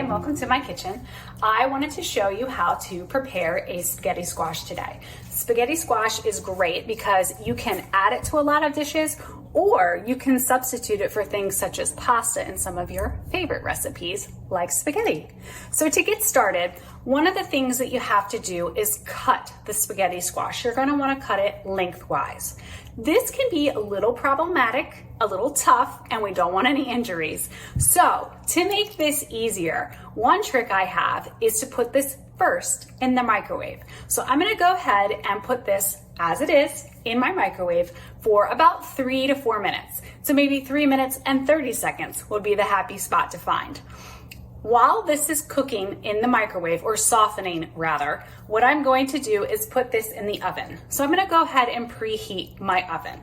and welcome to my kitchen. I wanted to show you how to prepare a spaghetti squash today. Spaghetti squash is great because you can add it to a lot of dishes, or you can substitute it for things such as pasta in some of your favorite recipes like spaghetti. So to get started, one of the things that you have to do is cut the spaghetti squash. You're going to want to cut it lengthwise. This can be a little problematic, a little tough, and we don't want any injuries. So to make this easier, one trick I have is to put this first in the microwave. So I'm going to go ahead and put this as it is in my microwave for about 3 to 4 minutes. So maybe 3 minutes and 30 seconds would be the happy spot to find. While this is cooking in the microwave, or softening rather, what I'm going to do is put this in the oven. So I'm going to go ahead and preheat my oven.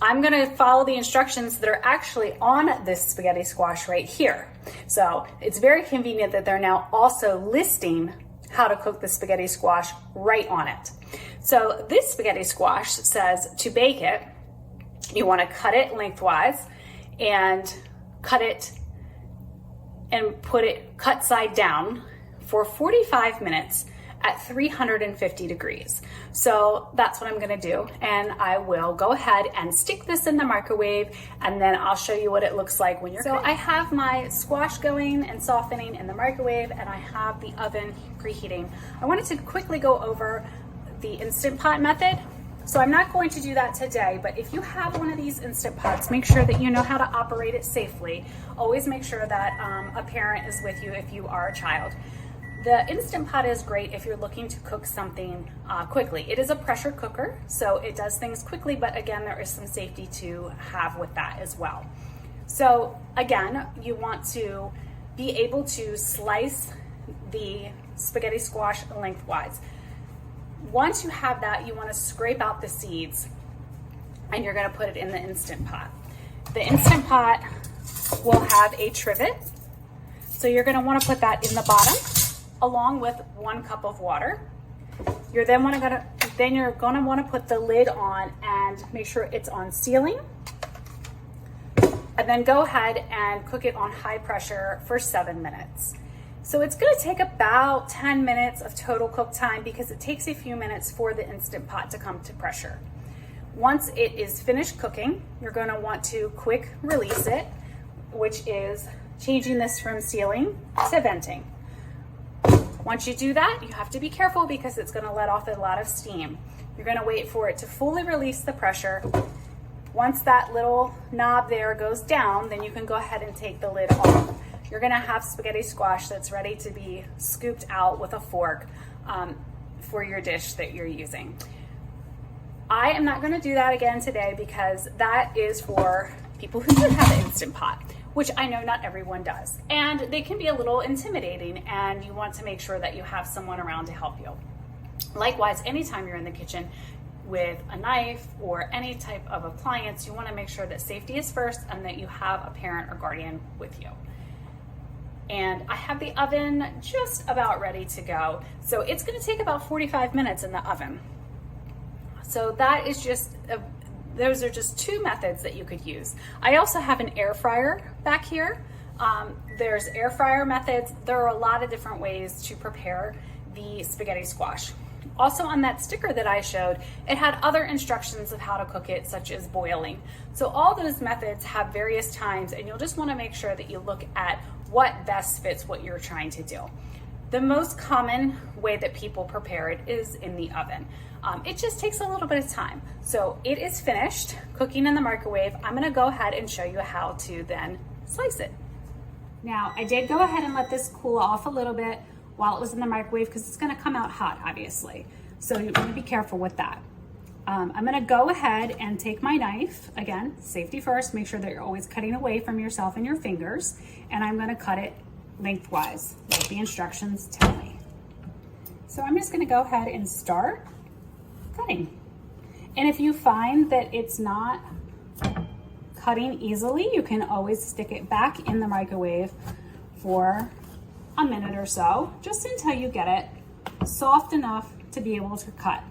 I'm going to follow the instructions that are actually on this spaghetti squash right here. So it's very convenient that they're now also listing how to cook the spaghetti squash right on it. So this spaghetti squash says to bake it, you want to cut it lengthwise and cut it and put it cut side down for 45 minutes at 350 degrees. So that's what I'm gonna do. And I will go ahead and stick this in the microwave, and then I'll show you what it looks like when you're I have my squash going and softening in the microwave, and I have the oven preheating. I wanted to quickly go over the Instant Pot method. So I'm not going to do that today, but if you have one of these Instant Pots, make sure that you know how to operate it safely. Always make sure that a parent is with you if you are a child. The Instant Pot is great if you're looking to cook something quickly. It is a pressure cooker, so it does things quickly, but again, there is some safety to have with that as well. So again, you want to be able to slice the spaghetti squash lengthwise. Once you have that, you want to scrape out the seeds, and you're going to put it in the Instant Pot. The Instant Pot will have a trivet, so you're going to want to put that in the bottom along with 1 cup of water. You're then going to want to put the lid on and make sure it's on sealing, and then go ahead and cook it on high pressure for 7 minutes. So it's going to take about 10 minutes of total cook time because it takes a few minutes for the Instant Pot to come to pressure. Once it is finished cooking, you're going to want to quick release it, which is changing this from sealing to venting. Once you do that, you have to be careful because it's going to let off a lot of steam. You're going to wait for it to fully release the pressure. Once that little knob there goes down, then you can go ahead and take the lid off. You're gonna have spaghetti squash that's ready to be scooped out with a fork for your dish that you're using. I am not gonna do that again today because that is for people who do have an Instant Pot, which I know not everyone does. And they can be a little intimidating, and you want to make sure that you have someone around to help you. Likewise, anytime you're in the kitchen with a knife or any type of appliance, you wanna make sure that safety is first and that you have a parent or guardian with you. And I have the oven just about ready to go. So it's gonna take about 45 minutes in the oven. So that is just, those are just 2 methods that you could use. I also have an air fryer back here. There's air fryer methods. There are a lot of different ways to prepare the spaghetti squash. Also on that sticker that I showed, it had other instructions of how to cook it, such as boiling. So all those methods have various times, and you'll just wanna make sure that you look at what best fits what you're trying to do. The most common way that people prepare it is in the oven. It just takes a little bit of time. So it is finished cooking in the microwave. I'm gonna go ahead and show you how to then slice it. Now, I did go ahead and let this cool off a little bit while it was in the microwave because it's gonna come out hot, obviously. So you want to be careful with that. I'm gonna go ahead and take my knife, again, safety first, make sure that you're always cutting away from yourself and your fingers, and I'm gonna cut it lengthwise, like the instructions tell me. So I'm just gonna go ahead and start cutting. And if you find that it's not cutting easily, you can always stick it back in the microwave for a minute or so, just until you get it soft enough to be able to cut.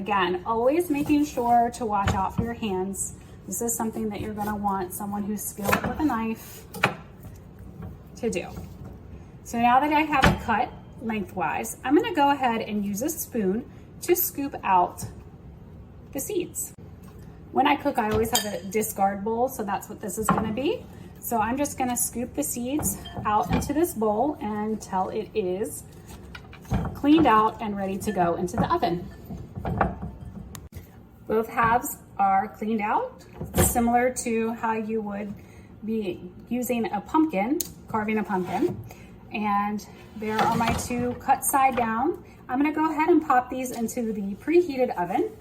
Again, always making sure to watch out for your hands This is something that you're gonna want someone who's skilled with a knife to do. So now that I have it cut lengthwise, I'm gonna go ahead and use a spoon to scoop out the seeds. When I cook, I always have a discard bowl, so that's what this is gonna be. So I'm just gonna scoop the seeds out into this bowl until it is cleaned out and ready to go into the oven. Both halves are cleaned out, similar to how you would be using a pumpkin, carving a pumpkin. And there are my two cut side down. I'm gonna go ahead and pop these into the preheated oven.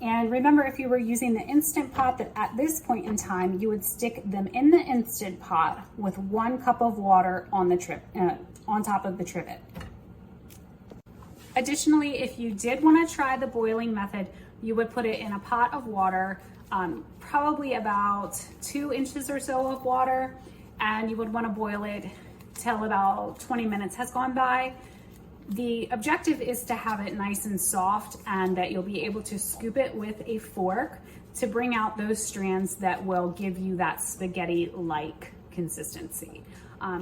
And remember, if you were using the Instant Pot, that at this point in time, you would stick them in the Instant Pot with 1 cup of water on the on top of the trivet. Additionally, if you did want to try the boiling method, you would put it in a pot of water, probably about 2 inches or so of water, and you would want to boil it till about 20 minutes has gone by. The objective is to have it nice and soft and that you'll be able to scoop it with a fork to bring out those strands that will give you that spaghetti-like consistency.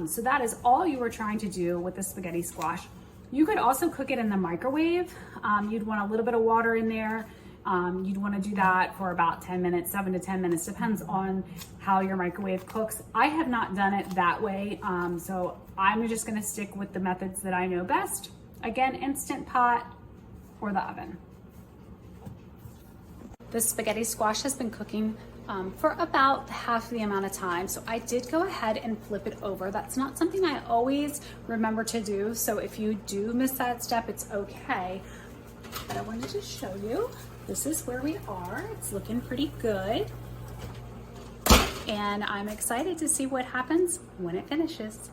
So that is all you were trying to do with the spaghetti squash. You could also cook it in the microwave. You'd want a little bit of water in there. You'd want to do that for about 10 minutes, 7 to 10 minutes, depends on how your microwave cooks. I have not done it that way, so I'm just going to stick with the methods that I know best. Again, Instant Pot or the oven. The spaghetti squash has been cooking for about half the amount of time, so I did go ahead and flip it over. That's not something I always remember to do, so if you do miss that step, it's okay. But I wanted to show you, this is where we are. It's looking pretty good. And I'm excited to see what happens when it finishes.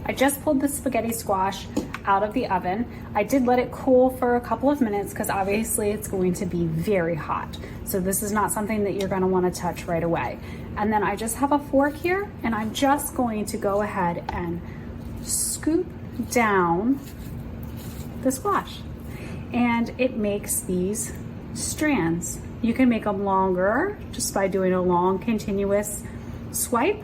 I just pulled the spaghetti squash out of the oven. I did let it cool for a couple of minutes because obviously it's going to be very hot. So this is not something that you're gonna wanna touch right away. And then I just have a fork here and I'm just going to go ahead and scoop down the squash. And it makes these strands. You can make them longer just by doing a long continuous swipe.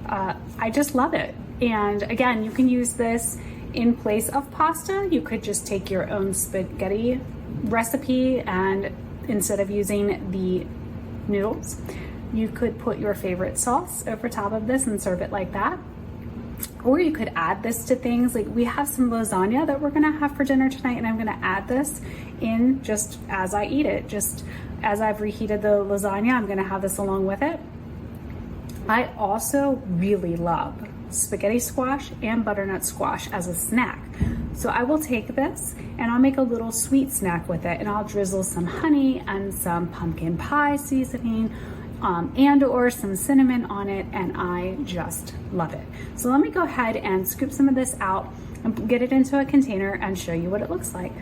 I just love it. And again, you can use this in place of pasta. You could just take your own spaghetti recipe and instead of using the noodles, you could put your favorite sauce over top of this and serve it like that. Or you could add this to things like we have some lasagna that we're gonna have for dinner tonight, and I'm gonna add this in just as I eat it. Just as I've reheated the lasagna, I'm gonna have this along with it. I also really love spaghetti squash and butternut squash as a snack. So I will take this and I'll make a little sweet snack with it, and I'll drizzle some honey and some pumpkin pie seasoning and or some cinnamon on it, and I just love it. So let me go ahead and scoop some of this out and get it into a container and show you what it looks like.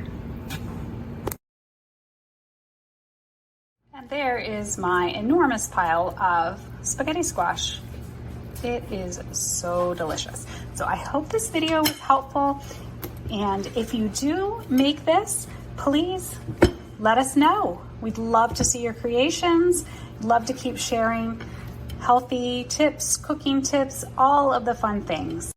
And there is my enormous pile of spaghetti squash. It is so delicious. So I hope this video was helpful. And if you do make this, please let us know. We'd love to see your creations. Love to keep sharing healthy tips, cooking tips, all of the fun things.